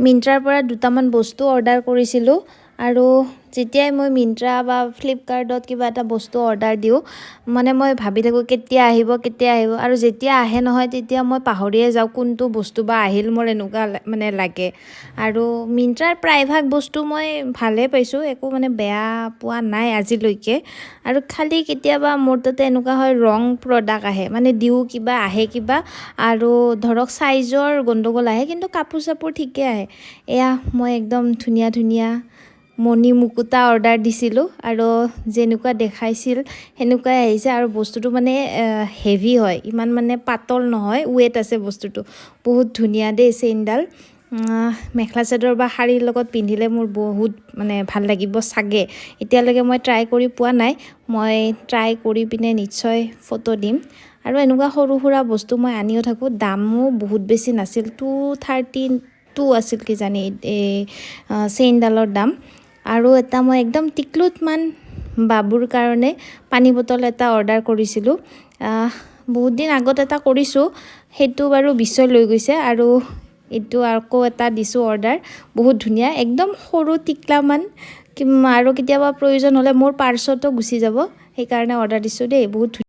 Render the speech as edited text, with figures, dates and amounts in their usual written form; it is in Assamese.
মিন্ত্ৰাৰ পৰা দুটামান বস্তু অৰ্ডাৰ কৰিছিলোঁ আৰু যেতিয়াই মই মিন্ত্ৰা বা ফ্লিপকাৰ্টত কিবা এটা বস্তু অৰ্ডাৰ দিওঁ মানে মই ভাবি থাকোঁ কেতিয়া আহিব আৰু যেতিয়া আহে নহয় তেতিয়া মই পাহৰিয়ে যাওঁ কোনটো বস্তু বা আহিল মোৰ এনেকুৱা মানে লাগে আৰু মিন্ত্ৰাৰ প্ৰায়ভাগ বস্তু মই ভালেই পাইছোঁ একো মানে বেয়া পোৱা নাই আজিলৈকে আৰু খালি কেতিয়াবা মোৰ তাতে এনেকুৱা হয় ৰং প্ৰডাক্ট আহে মানে দিওঁ কিবা আহে কিবা আৰু ধৰক সাইজৰ গণ্ডগোল আহে কিন্তু কাপোৰ চাপোৰ ঠিকে আহে এয়া মই একদম ধুনীয়া মণি মুকুতা অৰ্ডাৰ দিছিলোঁ আৰু যেনেকুৱা দেখাইছিল সেনেকুৱাই আহিছে আৰু বস্তুটো মানে হেভি হয় ইমান মানে পাতল নহয় ৱেট আছে বস্তুটো বহুত ধুনীয়া দেই চেইনডাল মেখেলা চাদৰ বা শাৰীৰ লগত পিন্ধিলে মোৰ বহুত মানে ভাল লাগিব চাগে এতিয়ালৈকে মই ট্ৰাই কৰি পোৱা নাই মই ট্ৰাই কৰি পিনে নিশ্চয় ফটো দিম আৰু এনেকুৱা সৰু সুৰা বস্তু মই আনিও থাকোঁ দামো বহুত বেছি নাছিল 232 আছিল কিজানি এই চেইনডালৰ দাম আৰু এটা মই একদম টিকলুটমান বাবুৰ কাৰণে পানী বটল এটা অৰ্ডাৰ কৰিছিলোঁ বহুত দিন আগত এটা কৰিছোঁ সেইটো বাৰু বিশ্বই লৈ গৈছে আৰু এইটো আকৌ এটা দিছোঁ অৰ্ডাৰ বহুত ধুনীয়া একদম সৰু টিকলামান আৰু কেতিয়াবা প্ৰয়োজন হ'লে মোৰ পাৰ্চতো গুচি যাব সেইকাৰণে অৰ্ডাৰ দিছোঁ দেই বহুত